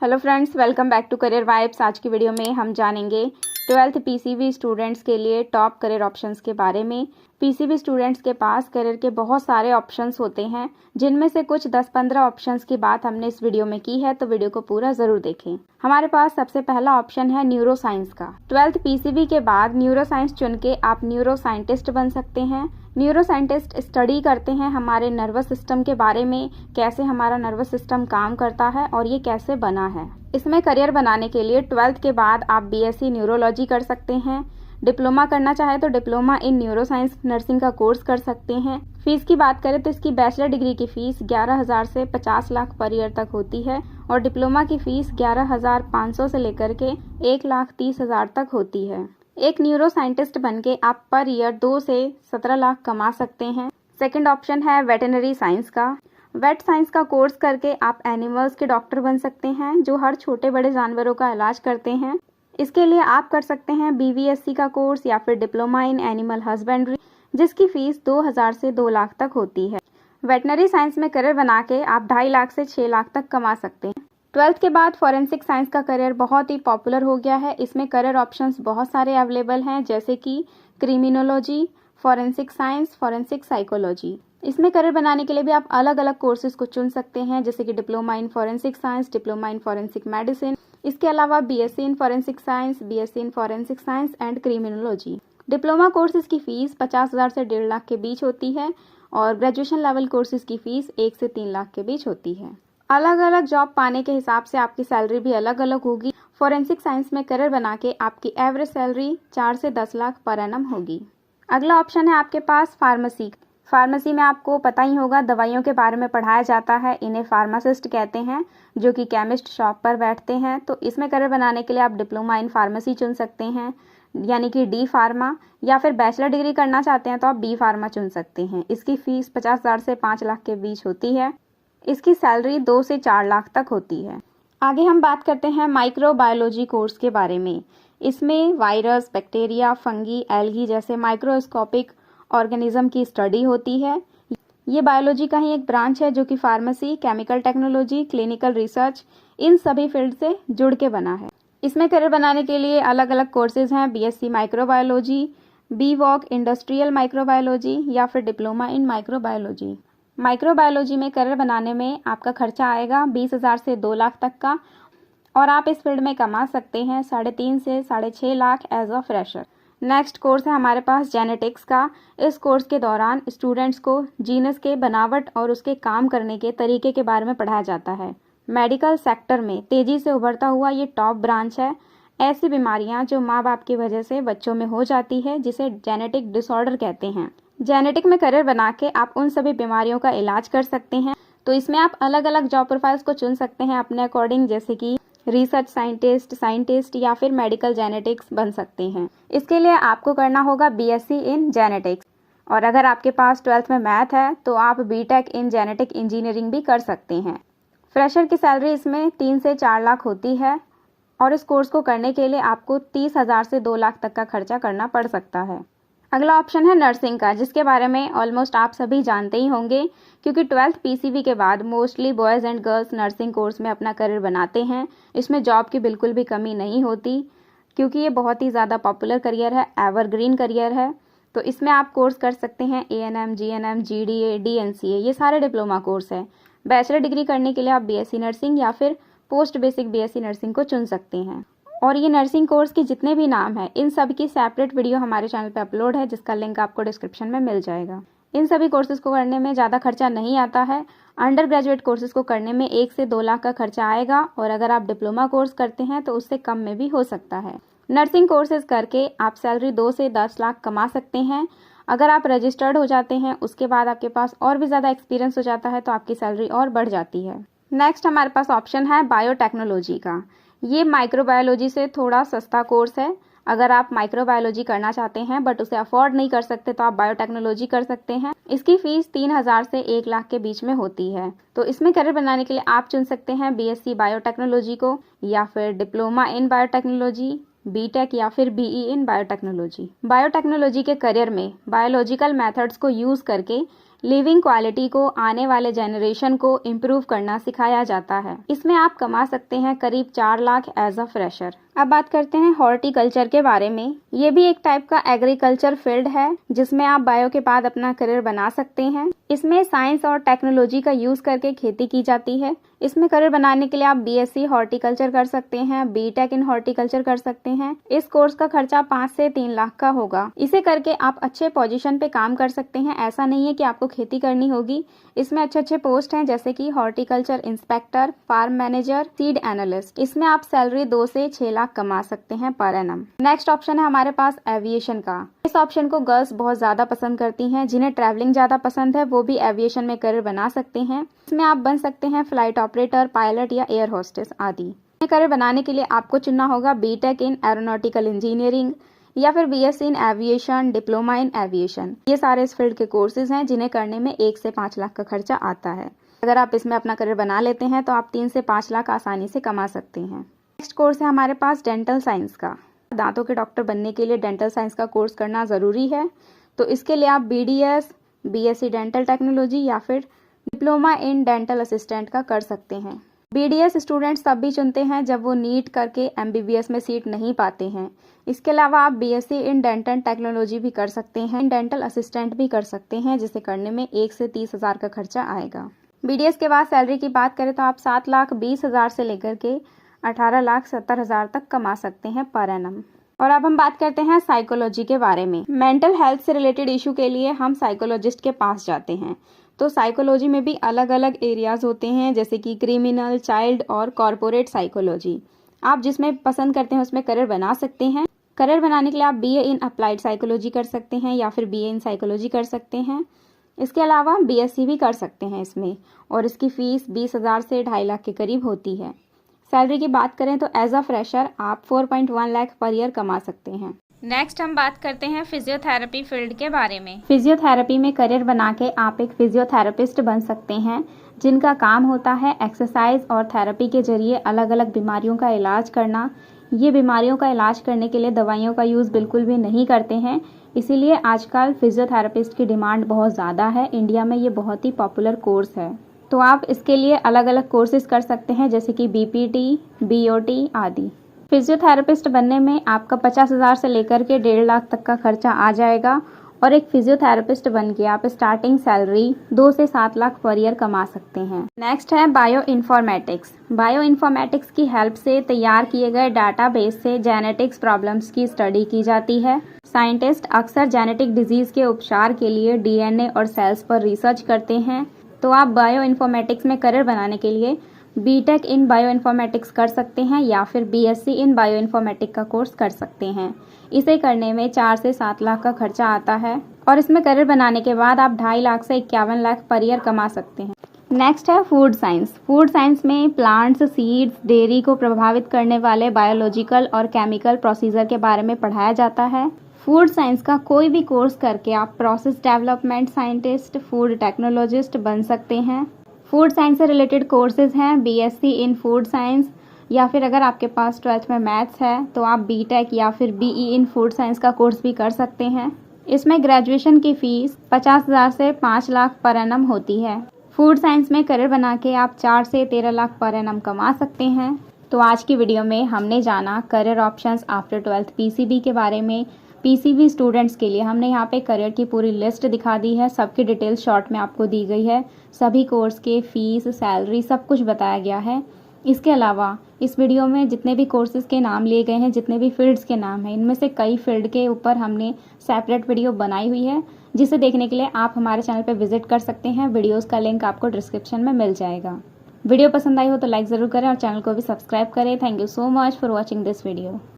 Hello friends, welcome back to Career Vibes. आज की video में हम जानेंगे 12th पीसीबी स्टूडेंट्स के लिए टॉप करियर ऑप्शंस के बारे में। पीसीबी स्टूडेंट्स के पास करियर के बहुत सारे ऑप्शंस होते हैं, जिनमें से कुछ 10-15 ऑप्शंस की बात हमने इस वीडियो में की है, तो वीडियो को पूरा जरूर देखें। हमारे पास सबसे पहला ऑप्शन है न्यूरो साइंस का। 12th पीसीबी के बाद न्यूरो साइंस चुन के आप न्यूरो साइंटिस्ट बन सकते हैं। न्यूरो साइंटिस्ट स्टडी करते हैं हमारे नर्वस सिस्टम के बारे में, कैसे हमारा नर्वस सिस्टम काम करता है और ये कैसे बना है। इसमें करियर बनाने के लिए 12th के बाद आप बीएससी न्यूरोलॉजी कर सकते हैं। डिप्लोमा करना चाहे तो diploma in neuro science nursing का कोर्स कर सकते हैं। फीस की बात करें तो इसकी बैचलर डिग्री की फीस 11,000 से 50 लाख पर ईयर तक होती है और डिप्लोमा की फीस 11,500 से लेकर के 1,30,000 तक होती है। एक न्यूरो साइंटिस्ट बनके आप पर ईयर 2 से 17 लाख कमा सकते हैं। सेकंड ऑप्शन है वेटरनरी साइंस का। वेट साइंस का कोर्स करके आप एनिमल्स के डॉक्टर बन सकते हैं, जो हर छोटे बड़े जानवरों का इलाज करते हैं। इसके लिए आप कर सकते हैं बीवीएससी का कोर्स या फिर डिप्लोमा इन एनिमल हस्बेंड्री, जिसकी फीस 2,000 से 2 लाख तक होती है। वेटनरी साइंस में करियर बना के आप 2.5 लाख से 6 लाख तक कमा सकते हैं। 12th के बाद फॉरेंसिक साइंस का करियर बहुत ही पॉपुलर हो गया है। इसमें करियर ऑप्शंस बहुत सारे अवेलेबल हैं, जैसे कि criminology, forensic science, forensic psychology. इसमें करियर बनाने के लिए भी आप अलग अलग कोर्सेज को चुन सकते हैं, जैसे कि diploma in forensic science, diploma in forensic medicine. इसके अलावा BSc in forensic science, BSc in forensic science and criminology. Diploma courses की फीस 50,000 से 1.5 लाख के बीच होती है और ग्रेजुएशन लेवल कोर्सेज की फीस 1 से 3 लाख के बीच होती है। अलग अलग जॉब पाने के हिसाब से आपकी सैलरी भी अलग अलग होगी। फॉरेंसिक साइंस में करियर बना के आपकी एवरेज सैलरी 4 से 10 लाख पर एनम होगी। अगला ऑप्शन है आपके पास फार्मेसी। फार्मेसी में आपको पता ही होगा, दवाइयों के बारे में पढ़ाया जाता है। इन्हें फार्मासिस्ट कहते हैं, जो कि केमिस्ट शॉप पर बैठते हैं। तो इसमें करियर बनाने के लिए आप डिप्लोमा इन फार्मेसी चुन सकते हैं, यानी कि डी फार्मा, या फिर बैचलर डिग्री करना चाहते हैं तो आप बी फार्मा चुन सकते हैं। इसकी फीस 50,000 से 5 लाख के बीच होती है। इसकी सैलरी 2 से 4 लाख तक होती है। आगे हम बात करते हैं माइक्रोबायोलॉजी कोर्स के बारे में। इसमें वायरस, बैक्टीरिया, फंगी, एल्गी जैसे माइक्रोस्कोपिक ऑर्गेनिज्म की स्टडी होती है। ये बायोलॉजी का ही एक ब्रांच है, जो कि pharmacy, chemical technology, clinical research, इन सभी फील्ड से जुड़ के बना है। इसमें करियर बनाने के लिए अलग अलग कोर्सेज हैं, बीएससी माइक्रोबायोलॉजी, बीवॉक इंडस्ट्रियल माइक्रोबायोलॉजी या फिर डिप्लोमा इन माइक्रोबायोलॉजी। माइक्रोबायोलॉजी में करियर बनाने में आपका खर्चा आएगा 20,000 से 2 लाख तक का और आप इस फील्ड में कमा सकते हैं 3.5 से 6.5 lakh as a fresher. Next course है हमारे पास जेनेटिक्स का। इस कोर्स के दौरान स्टूडेंट्स को जीनस के बनावट और उसके काम करने के तरीके के बारे में पढ़ाया जाता है। मेडिकल सेक्टर में तेजी से उभरता हुआ ये टॉप ब्रांच है। ऐसी बीमारियां जो माँ बाप की वजह से बच्चों में हो जाती है, जिसे जेनेटिक डिसऑर्डर कहते हैं। जेनेटिक में करियर बना के आप उन सभी बीमारियों का इलाज कर सकते हैं। तो इसमें आप अलग अलग जॉब प्रोफाइल्स को चुन सकते हैं अपने अकॉर्डिंग, जैसे कि रिसर्च साइंटिस्ट या फिर मेडिकल जेनेटिक्स बन सकते हैं। इसके लिए आपको करना होगा बीएससी इन जेनेटिक्स, और अगर आपके पास 12th में मैथ है तो आप बीटेक इन जेनेटिक इंजीनियरिंग भी कर सकते हैं। फ्रेशर की सैलरी इसमें 3 से 4 लाख होती है और इस कोर्स को करने के लिए आपको 30,000 से 2 लाख तक का खर्चा करना पड़ सकता है। अगला ऑप्शन है नर्सिंग का, जिसके बारे में ऑलमोस्ट आप सभी जानते ही होंगे, क्योंकि 12th पीसीबी के बाद mostly boys and girls nursing course में अपना करियर बनाते हैं। इसमें जॉब की बिल्कुल भी कमी नहीं होती, क्योंकि ये बहुत ही ज़्यादा पॉपुलर करियर है, एवरग्रीन करियर है। तो इसमें आप कोर्स कर सकते हैं एएनएम, जीएनएम, जीडीए, डीएनसीए, ये सारे डिप्लोमा कोर्स है। बैचलर डिग्री करने के लिए आप बीएससी नर्सिंग या फिर पोस्ट बेसिक बीएससी नर्सिंग को चुन सकते हैं। और ये नर्सिंग कोर्स के जितने भी नाम हैं, इन सब की सेपरेट वीडियो हमारे चैनल पे अपलोड है, जिसका लिंक आपको डिस्क्रिप्शन में मिल जाएगा। इन सभी कोर्सेज को करने में ज़्यादा खर्चा नहीं आता है। अंडर ग्रेजुएट कोर्सेज को करने में 1 से 2 लाख का खर्चा आएगा, और अगर आप डिप्लोमा कोर्स करते हैं तो उससे कम में भी हो सकता है। नर्सिंग कोर्सेज करके आप सैलरी 2 से 10 लाख कमा सकते हैं। अगर आप रजिस्टर्ड हो जाते हैं, उसके बाद आपके पास और भी ज़्यादा एक्सपीरियंस हो जाता है, तो आपकी सैलरी और बढ़ जाती है। नेक्स्ट हमारे पास ऑप्शन है बायोटेक्नोलॉजी का। ये माइक्रोबायोलॉजी से थोड़ा सस्ता कोर्स है। अगर आप माइक्रोबायोलॉजी करना चाहते हैं बट उसे अफोर्ड नहीं कर सकते, तो आप बायोटेक्नोलॉजी कर सकते हैं। इसकी फीस 3,000 से 1 लाख के बीच में होती है। तो इसमें करियर बनाने के लिए आप चुन सकते हैं बीएससी बायोटेक्नोलॉजी को, या फिर डिप्लोमा इन बायोटेक्नोलॉजी, बीटेक या फिर बीई इन बायोटेक्नोलॉजी। बायोटेक्नोलॉजी के करियर में बायोलॉजिकल मेथड्स को यूज करके लिविंग क्वालिटी को आने वाले जनरेशन को इम्प्रूव करना सिखाया जाता है। इसमें आप कमा सकते हैं करीब 4 लाख एज अ फ्रेशर। अब बात करते हैं हॉर्टिकल्चर के बारे में। ये भी एक टाइप का एग्रीकल्चर फील्ड है जिसमें आप बायो के बाद अपना करियर बना सकते हैं। इसमें साइंस और टेक्नोलॉजी का यूज करके खेती की जाती है। इसमें करियर बनाने के लिए आप बीएससी हॉर्टिकल्चर कर सकते हैं, बीटेक इन हॉर्टिकल्चर कर सकते हैं। इस कोर्स का खर्चा 5 से 3 लाख का होगा। इसे करके आप अच्छे पोजीशन पे काम कर सकते हैं। ऐसा नहीं है कि आपको खेती करनी होगी। इसमें अच्छे अच्छे पोस्ट हैं जैसे कि horticulture inspector, farm manager, seed analyst. इसमें आप सैलरी 2 से 6 लाख कमा सकते हैं पर एनम। नेक्स्ट ऑप्शन है हमारे पास एविएशन का। इस ऑप्शन को गर्ल्स बहुत ज्यादा पसंद करती हैं। जिन्हें ट्रैवलिंग ज्यादा पसंद है वो भी एविएशन में करियर बना सकते हैं। इसमें आप बन सकते हैं फ्लाइट ऑपरेटर, पायलट या एयर होस्टेस आदि। करियर बनाने के लिए आपको चुनना होगा बीटेक इन एरोनॉटिकल इंजीनियरिंग या फिर BSc in aviation, diploma in aviation. ये सारे इस फील्ड के कोर्सेज हैं जिन्हें करने में 1 से 5 लाख का खर्चा आता है। अगर आप इसमें अपना करियर बना लेते हैं तो आप 3 से 5 लाख आसानी से कमा सकते हैं। नेक्स्ट कोर्स है हमारे पास डेंटल साइंस का। दांतों के डॉक्टर बनने के लिए डेंटल साइंस का कोर्स करना ज़रूरी है। तो इसके लिए आप बीडीएस, बीएससी डेंटल टेक्नोलॉजी या फिर डिप्लोमा इन डेंटल असिस्टेंट का कर सकते हैं। बीडीएस स्टूडेंट्स तब भी चुनते हैं जब वो नीट करके एमबीबीएस में सीट नहीं पाते हैं। इसके अलावा आप बीएससी इन डेंटल टेक्नोलॉजी भी कर सकते हैं, डेंटल असिस्टेंट भी कर सकते हैं, जिसे करने में 1 से 30 हज़ार का खर्चा आएगा। बीडीएस के बाद सैलरी की बात करें तो आप 7,20,000 से लेकर के 18,70,000 तक कमा सकते हैं पर एनम। और अब हम बात करते हैं साइकोलॉजी के बारे में। मेंटल हेल्थ से रिलेटेड इशू के लिए हम साइकोलॉजिस्ट के पास जाते हैं। तो साइकोलॉजी में भी अलग अलग एरियाज होते हैं जैसे कि क्रिमिनल, चाइल्ड और कॉर्पोरेट साइकोलॉजी। आप जिसमें पसंद करते हैं उसमें करियर बना सकते हैं। करियर बनाने के लिए आप बीए इन अप्लाइड साइकोलॉजी कर सकते हैं या फिर बीए इन साइकोलॉजी कर सकते हैं। इसके अलावा बीएससी भी कर सकते हैं इसमें, और इसकी फीस 20,000 से 2.5 लाख के करीब होती है। सैलरी की बात करें तो एज अ फ्रेशर आप 4.1 लाख पर ईयर कमा सकते हैं। नेक्स्ट हम बात करते हैं फिजियोथेरेपी फील्ड के बारे में। फिजियोथेरेपी में करियर बना के आप एक फिजियोथेरेपिस्ट बन सकते हैं, जिनका काम होता है एक्सरसाइज और थेरेपी के जरिए अलग अलग बीमारियों का इलाज करना। ये बीमारियों का इलाज करने के लिए दवाइयों का यूज़ बिल्कुल भी नहीं करते हैं, इसीलिए आजकल फिजियोथेरेपिस्ट की डिमांड बहुत ज़्यादा है। इंडिया में ये बहुत ही पॉपुलर कोर्स है। तो आप इसके लिए अलग अलग कोर्सेज कर सकते हैं जैसे कि बीपीटी, बीओटी आदि। फिजियोथेरेपिस्ट बनने में आपका 50,000 से लेकर के 1.5 लाख तक का खर्चा आ जाएगा, और एक फिजियोथेरेपिस्ट बन के आप स्टार्टिंग सैलरी 2 से 7 लाख पर ईयर कमा सकते हैं। नेक्स्ट है बायो इन्फॉर्मेटिक्स। बायो इन्फॉर्मेटिक्स की हेल्प से तैयार किए गए डाटाबेस से जेनेटिक्स प्रॉब्लम्स की स्टडी की जाती है। साइंटिस्ट अक्सर जेनेटिक डिजीज के उपचार के लिए डीएनए और सेल्स पर रिसर्च करते हैं। तो आप बायो इन्फॉर्मेटिक्स में करियर बनाने के लिए बीटेक इन बायो इन्फॉर्मेटिक्स कर सकते हैं या फिर बीएससी इन बायो इन्फॉर्मेटिक्स का कोर्स कर सकते हैं। इसे करने में 4 से 7 लाख का खर्चा आता है, और इसमें करियर बनाने के बाद आप 2.5 लाख से 51 लाख पर ईयर कमा सकते हैं। नेक्स्ट है फूड साइंस। फूड साइंस में प्लांट्स, सीड्स, डेयरी को प्रभावित करने वाले बायोलॉजिकल और केमिकल प्रोसीजर के बारे में पढ़ाया जाता है। फूड साइंस का कोई भी कोर्स करके आप process development scientist, food technologist बन सकते हैं। फूड साइंस से रिलेटेड कोर्सेज हैं बीएससी इन फूड साइंस, या फिर अगर आपके पास 12th में मैथ्स है तो आप बीटेक या फिर बीई इन फूड साइंस का कोर्स भी कर सकते हैं। इसमें ग्रेजुएशन की फीस 50,000 से 5 लाख पर एनम होती है। फूड साइंस में करियर बना के आप 4 से 13 लाख पर एनम कमा सकते हैं। तो आज की वीडियो में हमने जाना career options after 12th PCB के बारे में। पीसीबी स्टूडेंट्स के लिए हमने यहाँ पे करियर की पूरी लिस्ट दिखा दी है, सबकी डिटेल शॉर्ट में आपको दी गई है। सभी कोर्स के फीस, सैलरी सब कुछ बताया गया है। इसके अलावा इस वीडियो में जितने भी कोर्सेज के नाम लिए गए हैं, जितने भी फील्ड्स के नाम हैं, इनमें से कई फील्ड के ऊपर हमने सेपरेट वीडियो बनाई हुई है, जिसे देखने के लिए आप हमारे चैनल पर विजिट कर सकते हैं। वीडियोज़ का लिंक आपको डिस्क्रिप्शन में मिल जाएगा। वीडियो पसंद आई हो तो लाइक ज़रूर करें और चैनल को भी सब्सक्राइब करें। Thank you so much for watching this video.